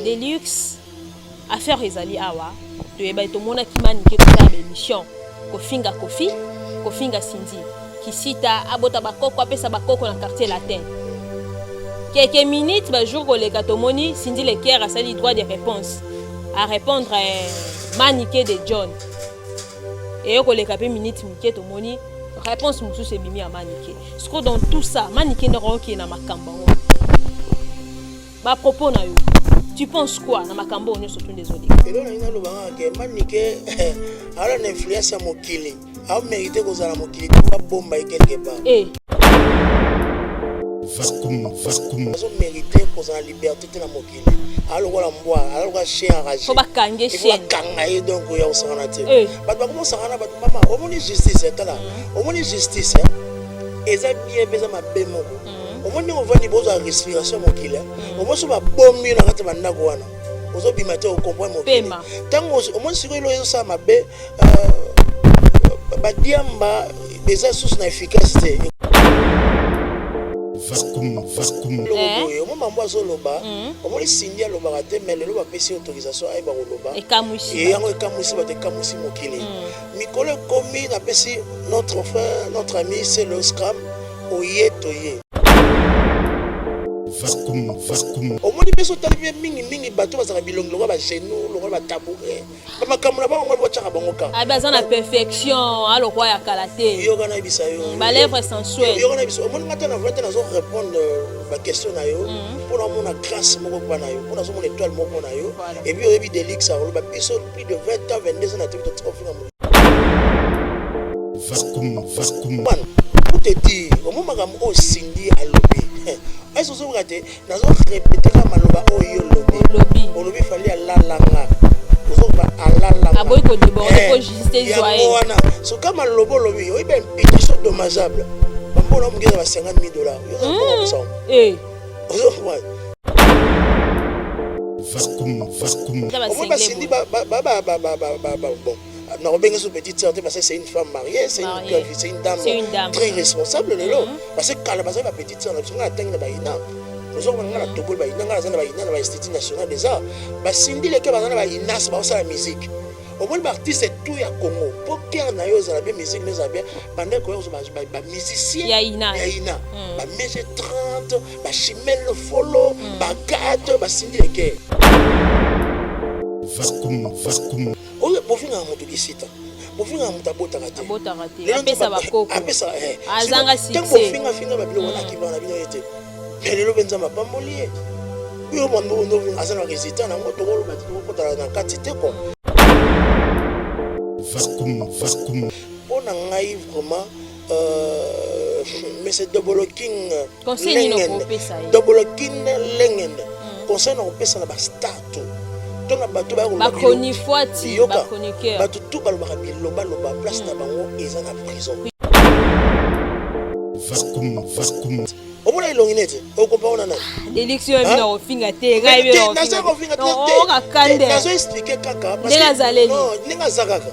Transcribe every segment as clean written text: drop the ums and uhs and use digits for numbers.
Deluxe affaire ezali awa to yeba to mona kimanike kota émission kofinga kofi kofinga Cindy kisita abota bakoko apesa bakoko na quartier latin quelques minutes ba jour koleka to moni Cindy le cœur a sali droit de réponse à répondre manique de John et koleka pe minute mike to moni réponse musu se bimi à manique ce que dans tout ça manique ne roki na makamba ba propos na yo. Tu penses quoi na makambo onyo surtout des autres? Et là ina lobanga ke manike ala na influence mokili. A mérité ko zala mokili ba bomba quelque part. Vakum. Ils ont mérité ko zala liberté na mokili. Alors wala mbwa, alors ka chien enragé. Faut ba kange chien. Faut kangaye donc ya osana te. Ba comment ça na ba mama, au moins justice est là. Au moins justice eza bien beza mabe moko. Au moins on va niveau de respiration mokili. Au moins so ba bombi na kati banda ko wana. Ozo bimate o comprendre mokili. Tango au moins siko ilo ça mabe ba diamba beza source na efficacité. Vakum. Au moment où zo loba, au moins Cindy loba raté mais le loba pesi autorisation ay ba loba. Et kamusi. Et yango kamusi ba te kamusi mokili. Mikolo komi na pesi notre frère, notre ami c'est le scram oye toye. Vakum. Au moins peso tali mingi bato bazaka bilongo loba ba genou, loba ba tabouret. Ba makamuna ba ngo bocha bangoka. Ah bazana na perfection, alo kwa ya kalaté. Yo kana bisa yo. Ba lèvres sensuelles. Yo kana bisa. Au moins ngata na vrete na zo répondre ba question na yo. Pour avoir une grâce moko pa na yo. Pour avoir une étoile moko na yo. Et puis oyebi Delix ça loba peso plus de 20 ans 22 ans na tiki to finga mo. Vakum. Pour te dire, au moment où Cindy a lobby. Est-ce que vous avez répété la maloba au lobby? Au lobby, il fallait aller à langa. Vous avez à langa. Ah bon, il faut déborder pour justice joyeux. Ce que ma lobo lobby, il y a une pétition dommageable. On a $50,000. Vakum. On va Cindy bon. Non, bien sûr, petite sœur, parce que c'est une femme mariée, c'est une dame très responsable. Parce que quand la petite sœur, nous avons l'Institut national des arts. Cindy, les cas, la musique. Au moins, l'artiste est tout à Congo. Pour qu'il y ait la musique, nous avons pendant que nous avons musicien, Yaina, Mégé 30, Chimel Follow, Gade, Cindy, les cas. Vakum. Pour finir à mon togisita. Pour finir à mon tabota raté. Apesa bakoko. Apesa azanga succès. Tant pour finir babilo wana ki bana bino été. Mais le benza mapa molié. Yo mando no azana résultat na moto ko ba tiko ko tala na quantité ko. Vakum. On a ngai vraiment mais c'est double king. Conseil no ko pesa. Double king lengen. Conseil no ko pesa na ba start. Ba chroniqueur bato tout balobaka biloba place na bango eza na prison. Vakum. Omona ilongi nete okompa na Déliction mina ofinga te ngai be ofinga te nazo expliquer kaka parce que non ninga zakaka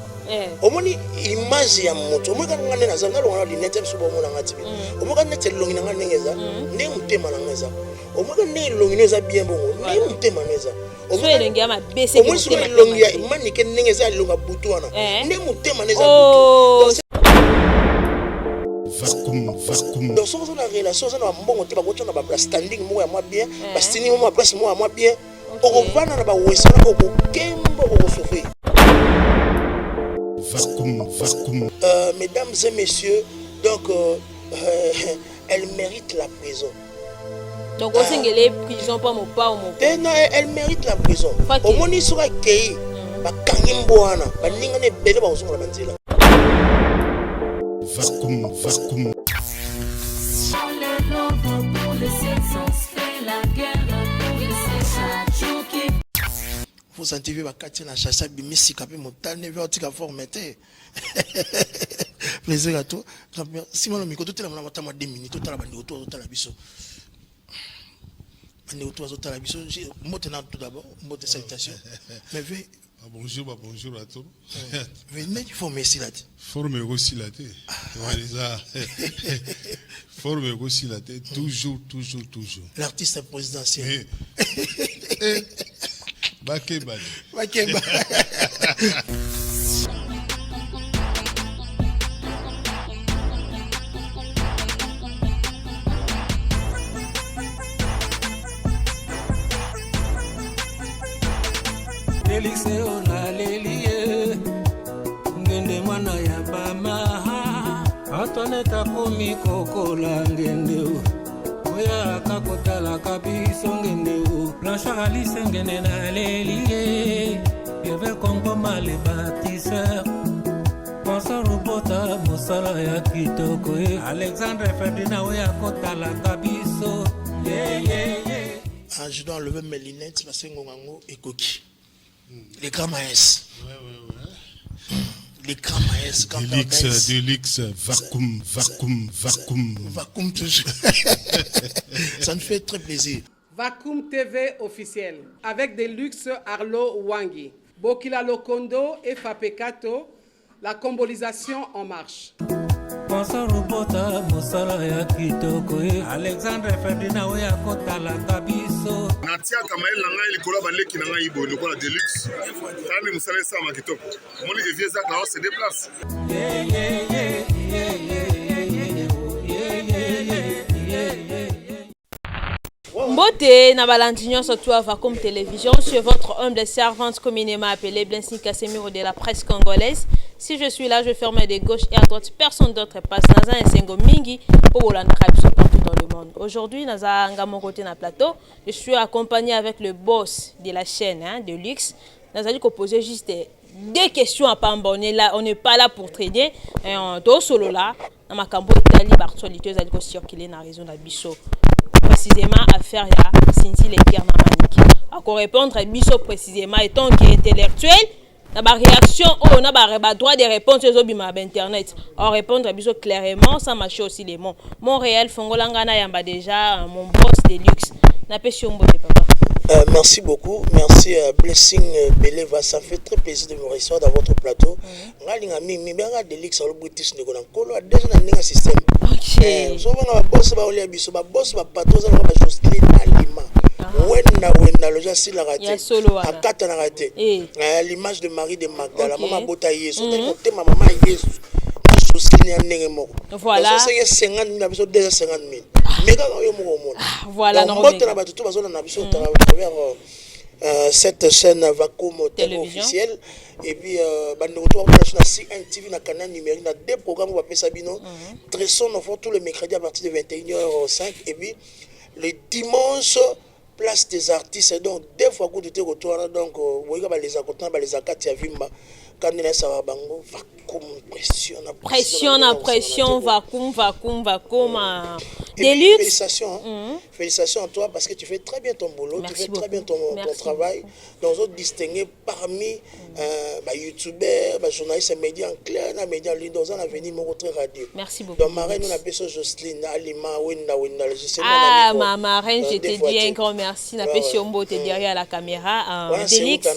omoni image ya moto omoni kana ngane naza ngalo ngalo linete biso bomona ngati bi omoni nete longi na ngane ngeza ne mutema na ngeza omoni ne longi neza bien bongo ne mutema ngeza omoni ya mabese ke mutema longi ya manike ngeza longa butu wana ne mutema neza butu. Vakum. Donc, si vous avez une relation, vous avez un bon standing, moi bien, standing, moi place, moi bien. On va dans la ouest, on va souffrir. Vakum. Mesdames et messieurs, donc, elle mérite la prison. Donc, on sait que les prisons pas mon pas ou mon. Non, elle mérite la prison. Au moins, il sera accueilli. Bakangimboana, baningane bele ba uzungu la banzela. Vakum. Vous sentez bakati na chacha bimisi kapé motane vertika formete. Plaisir à toi. Si mon micro tout la mona motama 2 minutes tout la bandi autour tout la biso. Bandi autour tout la biso, motena tout d'abord, mote salutation. Mais bonjour à tous. Venez il faut merci là. Forme aussi là. Forme aussi là. Toujours. L'artiste présidentiel. Bakeba. Bakeba. Delise ona lelie ngende mwana ya bama atoneta komi kokola ngende oya kakotala kabiso ngende blanchard alice ngende na lelie yeve kongo male bâtisseur Bonsoir robota mosala ya kitoko Alexandre Ferdinand oya kotala kabiso Je dois enlever mes lunettes parce que Ngongango est coquille. Les grands maïs. Les grands maïs. Delix, vacuum, vacuum, vacuum. Vacuum toujours. Ça me fait très plaisir. Vacuum TV officiel avec Deluxe Arlo Wangi. Bokila Lokondo et Fapekato, la combolisation en marche. Bonsoir robota mosala ya kitoko Alexandre Ferdinand oya kotala kabiso natia kamael na ngai likolo baleki na ngai ibo lokola Deluxe tani musala esa ma kitoko moni Evier Zak la se déplace Mbote na balandi nyonso tu à Vacuum Télévision sur votre humble servante communément appelée Blancy Casemiro de la presse congolaise. Si je suis là, je ferme de gauche et à droite. Personne d'autre passe. Naza Nsengo Mingi pour Olanda Kabiso partout dans le monde. Aujourd'hui, Naza Ngamo côté na plateau. Je suis accompagné avec le boss de la chaîne de luxe. Naza dit qu'on posait juste des questions à Pamba. On n'est pas là pour traîner. Dans solo là, dans ma cambo Italie, Bartolito, Zadig circuler dans la région d'Abisso. Précisément affaire ya Cindy Leker na Maniki. À répondre à Bisso précisément étant intellectuel. Na ba réaction na ba droit de réponse aux obima internet. On répondre à Bisso clairement sans mâcher aussi les mots. Montréal Fongolanga na yamba déjà mon boss de luxe. Na pession mbote papa. Merci beaucoup, merci Blessing Beleva, ça fait très plaisir de me recevoir dans votre plateau. Ngalinga mi benga Delix au British ne kona kolo déjà na ninga système. OK. So banga boss ba olia biso ba boss ba patron za ba Jocelyne Alima. Wena loja si la raté. Akata na raté. L'image de Marie de Magdala, maman bota Yesu, côté maman Yesu. Voilà. C'est 50 000, déjà 50 000. Mais quand on voilà, cette chaîne Vacuum Télévision officielle. Et puis, un TV na canal numérique, na deux programmes où Sabino. Très son tous les mercredis à partir de 21h05. Et puis, le dimanche, place des artistes. Donc, deux fois que tu retour, donc, vous voyez les accompagnements, les accatis à Vimba. Quand il est à Bango, Vacuum, pression, Vacuum. Deluxe. Félicitations à toi parce que tu fais très bien ton boulot, tu fais très bien ton travail. Donc, on distingué parmi youtubeurs, journalistes, médias en clair, médias en ligne, dans un avenir très radio. Merci beaucoup. Donc, ma reine, on appelle ça Jocelyne, Alima, Wenda, ma reine, je te dis un grand merci. On appelle Chiombo, tu es derrière la caméra. Deluxe.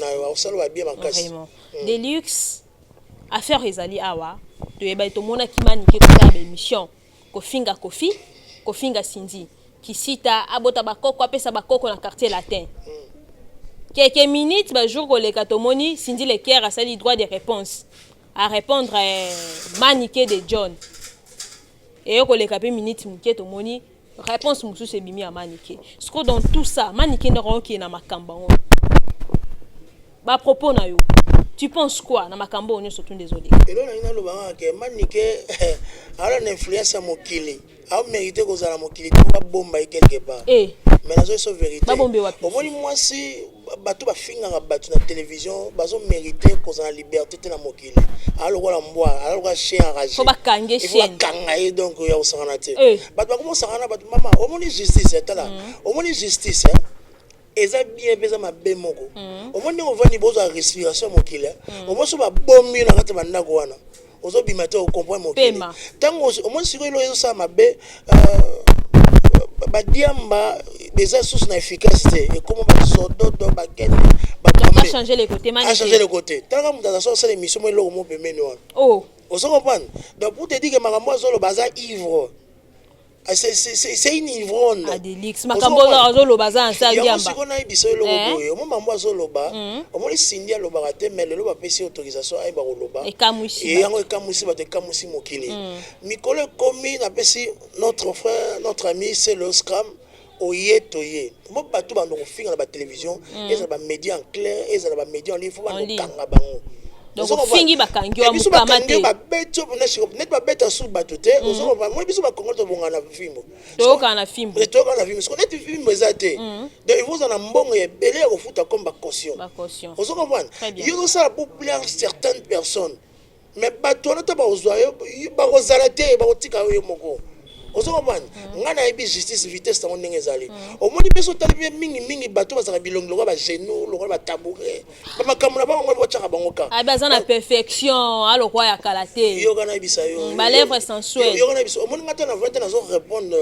Vraiment. Deluxe. Affaire Ezali Awa. Tu es tout le monde qui m'a niqué pour l'émission. Kofinga Kofi. Kofinga Cindy qui cite abota bakoko apesa bakoko na quartier latin. Quelques minutes ba jour le katomoni Cindy Leker a sali droit de réponse à répondre maniqué de John. Et ko le kapé minute niqué tomoni réponse musu se bimi a maniqué. Ce que dans tout ça maniqué na ronki na makamba. Ba propos na yo. Tu penses quoi na makambo onyo surtout désolé. Et là na lobanga ke maniqué ala na influence à mokili. A mérité que ça mokili ba bomba quelque part. Mais la chose vérité. Ba bombe wapi. Au moins moi si bato ba finga bato na télévision bazo mérité que ça la liberté na mokili. Alors la mboa, alors la chien enragé. Faut ba kange chien. Faut kangaye donc ya osangana te. Bato comment sangana bato mama, au moins justice est là. Au moins justice eza bien pesa mabe moko. Au moins on va niveau de respiration mokili. Au moins so ba bombi na kati bandako wana. Ozo bimate o comprendre mokili. Tango au moins si ko eso sa mabe ba diamba des sources na efficacité et comment ba sodo do ba kende ba changer les côtés manier. Changer les côtés. Tango mutaza so sala émission mo lo mo pemeni wana. Ozo comprendre. Donc pour te dire que makambo zo lo baza ivre. c'est une ivronne. Adelix makambo azolo bazan sa yamba yamba sikona ibiso lo boye o mambo azoloba o moni sindi aloba te mais le loba pesi autorisation ay ba koloba e kamusi et yango e kamusi ba te kamusi mokili mikolo komi na pesi notre frère notre ami c'est le scram oye toye mo bato ba ndoko finga na ba télévision ezala ba médias en clair ezala ba médias en ligne faut ba kanga bango. Donc fingi bakangi wa mukamate ba beto na shiko net ba beta su bato te ozo ba mo biso ba kongo to bonga na fimbo to kana fimbo so net fimbo ezate donc il faut en mbongo ya belé ko futa comme ba caution ozo comprendre yo ça pour plaire certaines personnes mais bato na to ba ozoyo ba kozalate ba kotika yo moko ozo comprendre ngana ebi justice vitesse tango ndenge ezali omoni biso tali mingi bato bazaka bilongo ba genou lokolo ba tabouret ba makamuna ba ngo bochaka bango ka abazana perfection alo kwa ya kalate yo kana bisa yo ba lèvres sensuelles yo kana bisa omoni ngata na vraitement nazo répondre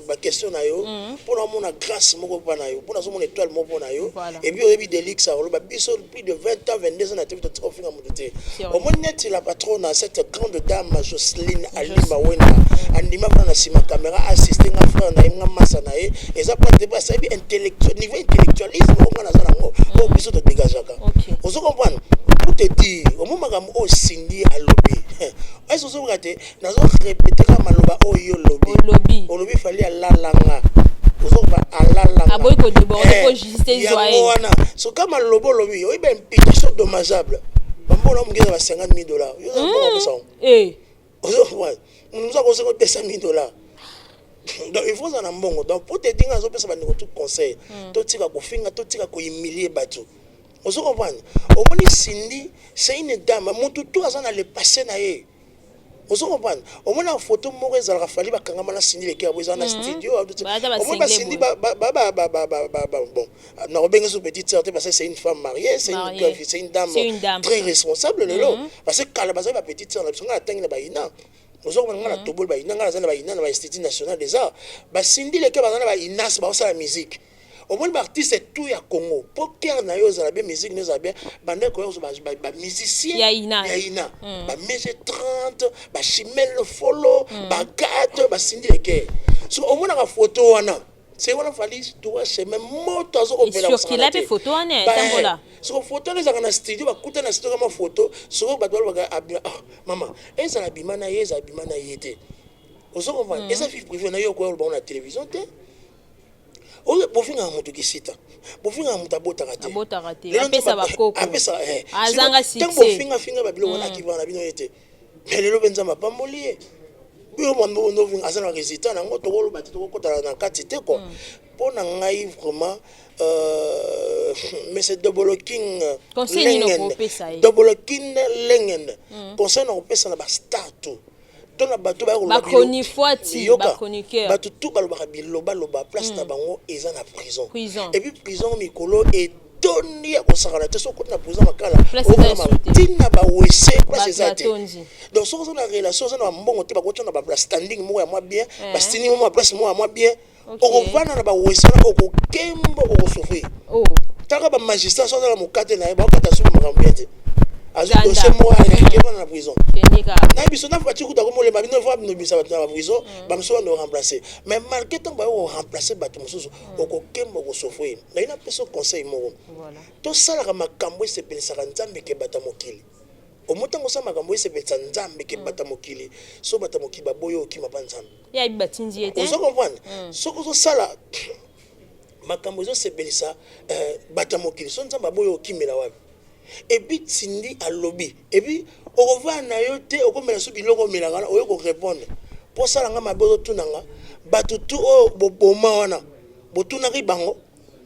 ba question na yo pour na mona grâce moko pa na yo pour na zo mona étoile moko na yo et puis oyebi Delix a ba biso plus de 20 ans 22 ans na tv to finga muté omoni net la patronne cette grande dame Jocelyne Alima Wena andima na sima caméra assisting à frère na nga massa na e eza pas de ça bi intellectuel niveau intellectualisme on na za nango o biso to dégagaka ozo comprendre pour te dire au moment makambo o sindi alobi est-ce que vous regardez nazo répéter ka maloba o yo lobi fallait alalanga ozo ba alalanga aboy ko déborder ko justice joie wana so kama lobi o iba imputation dommageable bambona mungeza ba $50,000 yo za ko ça ozo comprendre nous avons $200,000. Donc il faut en mbongo. Donc pour te dire que ça va nous tout conseil. Tout tika ko finga, tout tika ko humilier batu. Vous comprenez? Au moins Cindy, c'est une dame. Mon tout ça dans le passé na ye. Vous comprenez? Au moins en photo mo ezala rafali ba kangama na Cindy le kia boza na studio. Au moins Cindy bon. Na obenga so petite sœur parce que c'est une femme mariée, c'est une dame très responsable le lot. Parce que kala baza ba petite sœur na bisonga atangi na ba ina. Nous avons un tobol ba ina ngala zana ba ina na Institut National des Arts ba Cindy le kia bazana ba inas ba osala musique au moins l'artiste tout ya Congo poker na yo za bien musique nous a bien bande ko yo ba musicien ya ina ba mg 30 ba chimel follow ba gâte ba Cindy le kia so au moins na photo wana c'est on a fallu toi c'est même moto azo ko bela sur qu'il a fait photo ane tambola so photo les na studio ba kuta na studio kama photo so ba doit ba maman eza na bimana yete ozo ko va eza fi privé na yo ko ba na télévision te o bo finga moto kisita bo finga moto abota kate apesa bakoko apesa azanga succès tango finga ba bilo wana ki bana bino yete lelo benza mapamboli bio mando no vinga azana résultat na ngoto ko ba tito ko tala na kati te ko pour na ngai vraiment mais c'est double king conseil no ko pesa double king lengen conseil no ko pesa na ba start to na bato ba ko ba koni foati ba chroniqueur bato tout ba loba place na bango eza na prison et puis prison mikolo et toni ya kosakana te soko na prison makala tina ba wese place ezate donc soko na relation na mbongo te ba ko tona ba standing mo ya moi bien ba standing mo place mo ya moi bien okuvana na ba wese na okukembo okosofri taka ba magistrat so na mokate na ba kata so makambo bien te azo dossier mo ya na prison na biso na fati kuta ko molemba bino fa bino bisa na prison ba mso na remplacer mais malgré tant ba remplacer bato mosusu okokembo okosofri na ina peso conseil mo to sala ka makambo se pelisa ka nzambe ke bata mokili omotango sa makambo se pelisa nzambe ke bata mokili so bata mokili ba boyo ki mapanzambe ya batinzi ete on comprendre soko so sala makambo se pelisa bata mokili so nzambe boyo ki mela wapi et puis Cindy a lobby et puis on va na yo te okomela so biloko melanga oyo ko répondre pour ça nga mabozo tunanga batu tu o boboma wana botuna ribango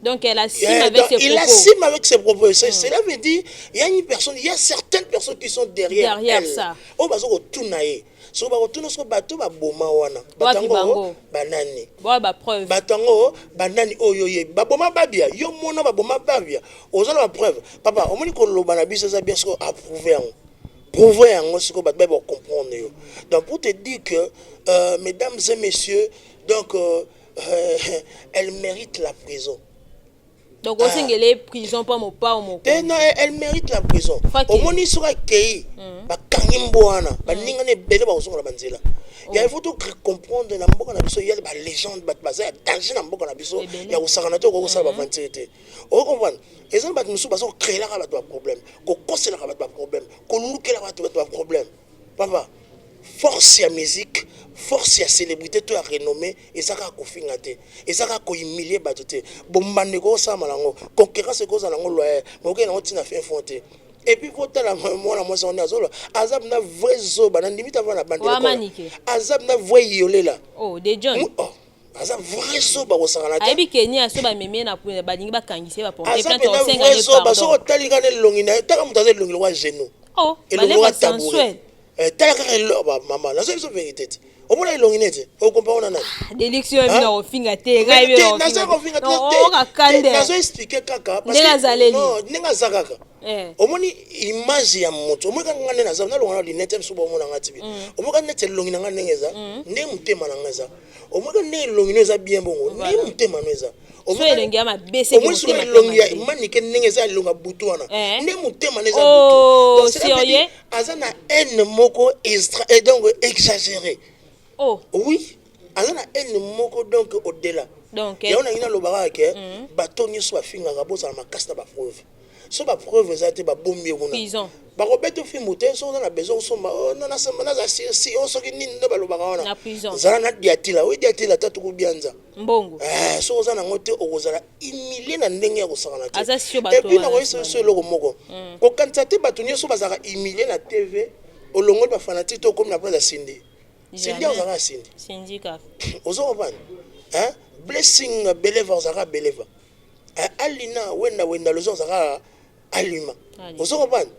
donc elle assume avec ses propos il assume avec ses propos cela veut dire il y a une personne il y a certaines personnes qui sont derrière elle ça o bazo ko tunaye so ba ko tuna so bato ba boma wana batango banani ba preuve batango banani oyo ye ba boma babia yo mona ba boma babia ozala ba preuve papa omoni ko loba na biso za bien so approuver yango siko bato ba comprendre yo donc pour te dire que mesdames et messieurs donc elle mérite la prison. Donc on sait que les prisons pas mon pas au mot. Non, elle mérite la prison. Au moins ils sera accueillis. Ba kangi limbo wana baninga ne bele ba osonga banzela il faut tout comprendre na mboka na biso il y a ba légende ba baza danger na mboka na biso ya osakana to ko sala ba vanité o comprendre ezan ba musu baso créer la ba problème ko kosela ba problème ko lukela ba problème papa force ya musique force ya célébrité to ya renommée ezaka ko finga te ezaka ko humilier bato te bombande ko sa malango concurrence ko za nango loyer mo ke na otina fin fonte. Et puis quand la moi on azolo azab na vrai zoba na limite avant la bande azab na vrai yolé là oh de John azab vrai zoba ko sangana ta abi Kenya so ba meme na ba dingi ba kangise ba porter plainte en 5 années zoba so tali kana longi na taka mutaze longi wa genou oh ba le sensuel tala kana lo ba mama la so vérité au moins longi nete o comprendre na délicieux na ofinga te ga ibe na so ofinga te na so expliquer kaka parce que non ninga zakaka omoni image ya moto omoni kanga nene naza na longa na lunette msuba omona ngati bi omoni kanga nete longi nanga nengeza ne mutema nangeza omoni kanga ne longi neza bien bongo ne mutema neza omoni elenge ya mabese ke mutema longi ya mani ke nengeza longa butu wana ne mutema neza butu sérieux aza na haine moko extra et donc exagéré oh oui aza na haine moko donc au-delà donc ya ona ina lobaka ke bato nyonso bafingaka bozala makasi na bapreuve so bapreuve eza te babombi nguna bakobeta ofimu te so oza na besoin osomba naza si osoki nini nde balobaka wana zala na diatila oyi diatila ta tukubianza mbongo so oza nango te okozala humilie na ndenge ya kosakana te epuis nakoyisa biso eloko moko kokanisa te bato nyonso bazalaka humilie na tv olongoli bafanatike to okomi na place ya sindi sindi ozalaka sindi ozo kopana blessing believer ozalaka believer alina wenda lozo ozalaka alima ozo kopana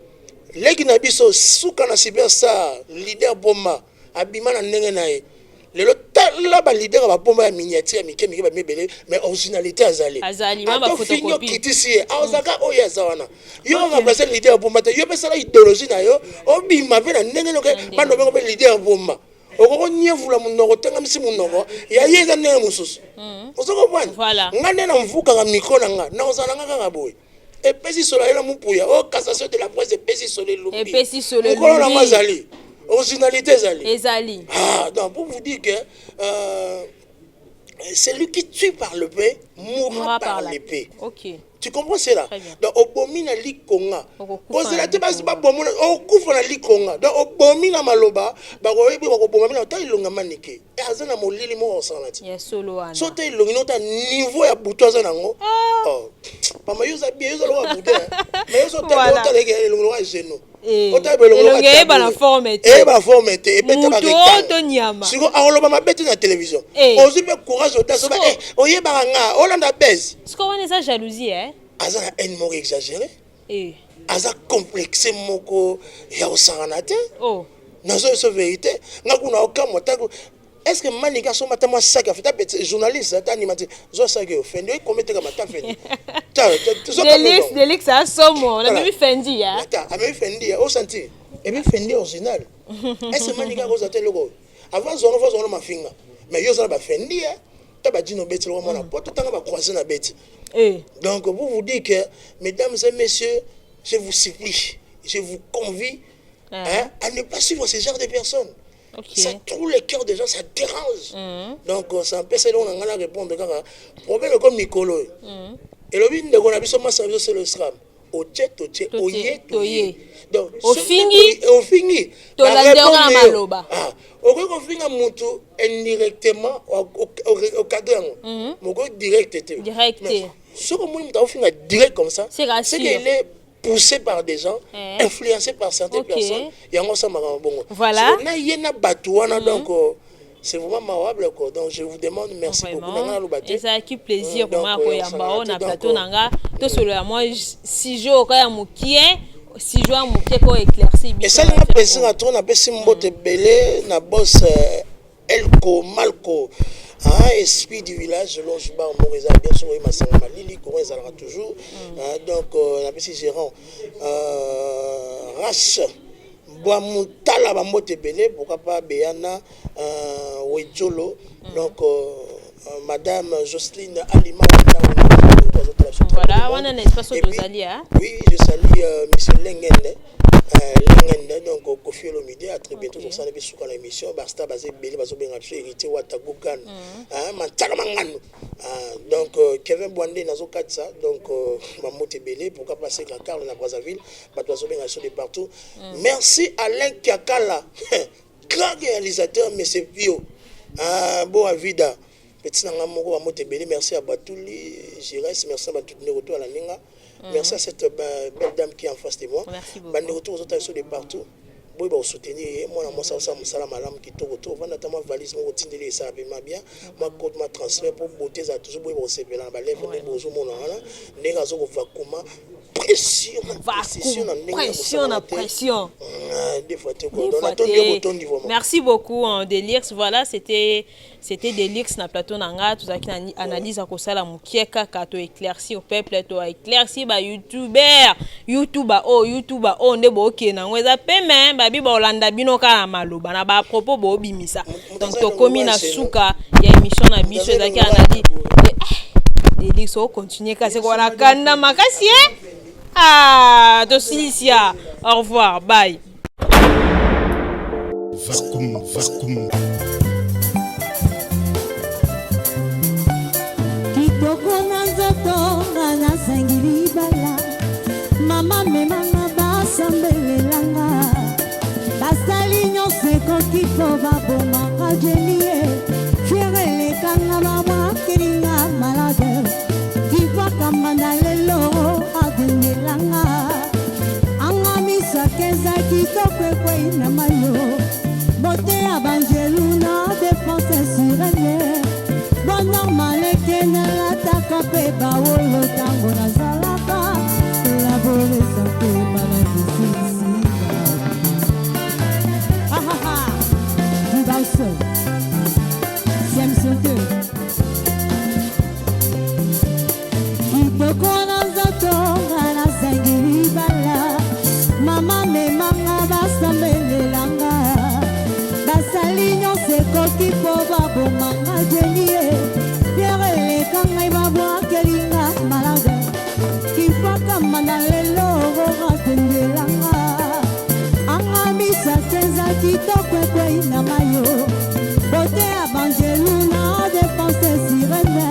leki na biso suka na cyberstar leader bomba abima na ndenge na ye lelo tala ba leader ba bomba ya miniature mike ba mebele mais originalité azali ma photocopie kitisi azaka oya azawana yo va placer leader bomba te yo pesa la idéologie na yo obima pe na ndenge loke bando be leader bomba okoko nyevula munoko tenga misi munoko ya yeza ndenge mususu ozo kopana ngane na mvuka ga micro na nga na ozana nga kanga boy epesi solo ela mupuya o cassation de la presse epesi solo lumbi epesi solo lumbi ko na mazali originalité ezali donc pour vous dire que celui qui tue par le paix mourra par l'épée. OK. Tu comprends cela? Donc obomina likonga. Ozela te basi ba bomona okufa na likonga. Donc obomina maloba ba ko yebi ko bomina ta ilonga manike. E azana molili mo osanati. Ya solo wana. So te ilongi nota niveau ya buto azana ngo. Oh. Mama yoza bien yoza lo buto. Mais yoza te ota leke ilongi wa geno. elonge eba na forme te eba forme te ebete ba rectangle to nyama siko akoloba mabete na télévision ozi pe courage otaso ba oyeba nga olanda base siko wana eza jalousie aza na haine moko exagéré aza complexe moko ya osangana te nazo so vérité nga kuna okamwa tako est-ce que manika so matama sac afita petit journaliste ta animateur zo sac yo fendi o commettre comme ta fendi Delix a somo na mi fendi ya ata a mi fendi o senti e mi fendi original est-ce que manika ko zate loko avant zono mafinga mais yo zo ba fendi ta ba dino beti lo mona poto tanga ba croiser na beti donc pour vous dire que mesdames et messieurs je vous supplie je vous convie à ne pas suivre ce genre de personnes. Ça trouve le cœur des gens, ça dérange. Donc, ça peut se donner à répondre. Problème comme Nicolo. Et le but de qu'on a vu seulement service sur le SRAM. Au jet, au yé. Donc, au fini. To la dérange maloba. Au fini, on indirectement au cadre. Mon direct. Direct. Ce que moi, je suis direct comme ça. C'est qu'il est poussé par des gens, influencé par certaines personnes. Voilà. Donc, c'est vraiment marrable. Donc, je vous demande merci beaucoup. Et ça a été plaisir pour moi. On a plateau nanga. Tout sur moi 6 jours quand il y a 6 jours pour éclaircir. Et ça, on a plaisir à toi. On a plaisir à belé, na boss Elko Malko. Esprit du village, selon Juba Moreza, bien sûr, il m'a semblé Lili, comment ils allera toujours. Donc, la petite gérant, Rache, Boamutala, Bamote Belé, pourquoi pas Béana, Ouedjolo, donc, Madame Jocelyne Alima, voilà, on a un espace de Zalia. Oui, je salue M. Lengende, Lengenda donc Kofi Olomide a très bientôt sur ça les sous la émission Barsta basé belé baso benga hérité Watagokan mantaka mangano donc Kevin Bwande nazo katsa donc mamote belé pourquoi passer la carte na Brazzaville baso benga sur de partout. Merci Alain Kiakala grand réalisateur monsieur Pio bon avida petit nanga moko mamote belé. Merci à Batouli Jires, merci à Batouli retour à la Ninga. Merci à cette belle dame qui est en face de moi. Merci beaucoup. Bande retour aux autres de partout. Boy ba soutenir moi na ça musala malam qui to retour vanda tama valise mo tindeli ça bien bien moi code ma transfert pour beauté ça toujours boy ba sepela ba lèvre ne bozo mona wana ndeka zo ko vakuma pression pression des fois tu ko dans ton niveau. Merci beaucoup Delix. Voilà, c'était Delix na plateau nanga tout ça qui analyse ko sala mukieka ka to éclaircir au peuple to éclaircir ba YouTuber ndebo ke na ngweza peme ba bi ba Olanda bino ka maloba na ba propos bo bimisa donc to komi na suka ya émission na biso ezaki analyse Delix o continuer ka se ko la kana makasi Dosicia, au revoir, bye. Vacuum. Kitoko na nzoto na sangili bala mama memanga basambelelanga basali nyonso ekoki po babomaka jelie fierelekanga babwakelinga malade kikwakamba na lelo adendelanga angamisa keza kitoko ekwei na mayo bote ya banjelu na dépense sirene bonormaleke nalataka mpe bawolo ntango nazalaka laboresa mpe balakisisika dibause siemsote kitoko na nzoto nga nasangeli bala mama memanga basambelelanga basali nyonso ekoki mpo babomanga jenie biere eleka ngai babwakelinga malade kifakamba na lelo oratendelanga angamisa kenza kitoko ekwei na mayo bote ya banjelu na dépense sirene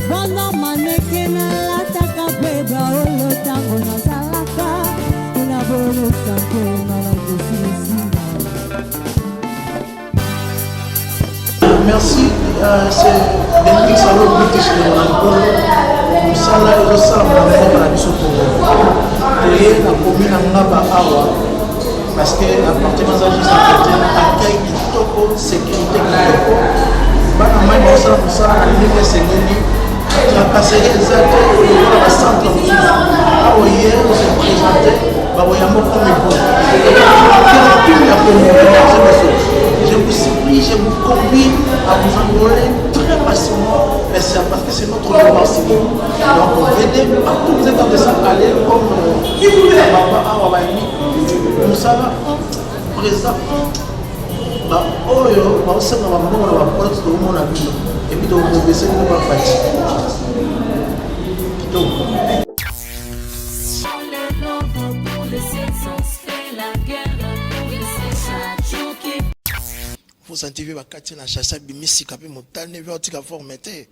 bono maneke nalataka mpe baolo ntango nazalaka nabolesa mpe malakosilisina. Merci, c'est Denis Salon British de Moussala et Rosa Moussala à Bissoko. Et la commune à Ngaba Awa, parce que l'appartement d'agis accueille Kitoko, sécurité Kitoko. Bana Maï Moussala à l'université Sénéli, qui a passé les actes dans la centre de Awa hier, on s'est présenté, Baboyamo Tomeko. Je vous supplie, je vous convie à vous enrôler très facilement, mais c'est parce que c'est notre devoir civique. Donc, venez partout, vous êtes en train d'aller comme Baba Awabaini, nous savons, présent, Oyo, on sait que nous avons la porte de mon ami, et puis de vous baisser, nous avons fait. Vous sentez que vous na chasse bimisi kapé motane vertica formaté.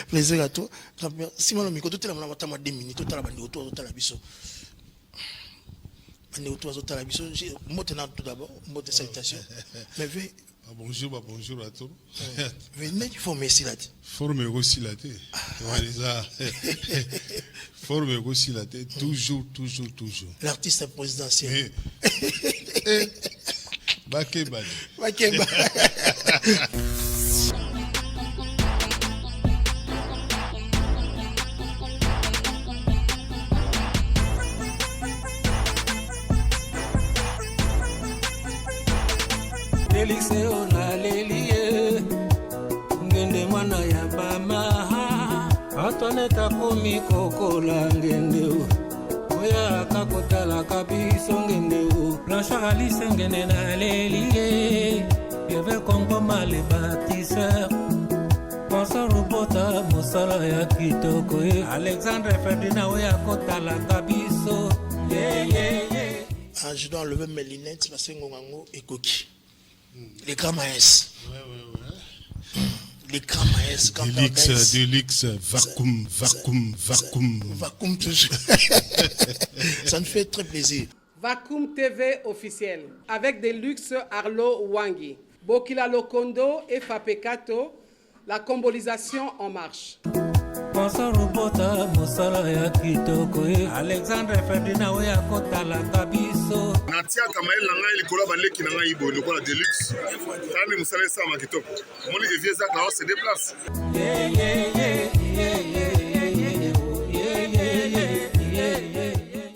Plaisir à toi. Si mon micro tout la mona 2 minutes tout la bande autour de la biso. Bande autour de la biso, motena tout d'abord, mot de salutation. Mais bonjour à tous. Venez il faut merci là. Forme aussi la tête. Voilà. Forme aussi la tête toujours. L'artiste présidentiel. Bakeba. Delise ona lelie ngende mwana ya bama atoneta komi kokola ngende oya kakotala kabiso ngende Blanchard Alice ngende na lelie yeve kongo male bâtisseur Bonsoir robota mosala ya kitoko Alexandre Ferdinand oya kotala kabiso Ah, je dois enlever mes lunettes parce que Ngongango est coquille. Les grands maïs. Les grands maïs. Delix, vacuum, vacuum, vacuum. Vacuum toujours. Ça me fait très plaisir. Vacuum TV officiel avec des luxe Arlo Wangi, Bokila Lokondo et Fapekato, la combolisation en marche. Robota mosala ya kitoko Alexandre Ferdinand we akotala kabiso natia kamael na ngai likolo baleki na ngai ibo lokola deluxe tani musala esa ma kitoko moni evieza ka se déplace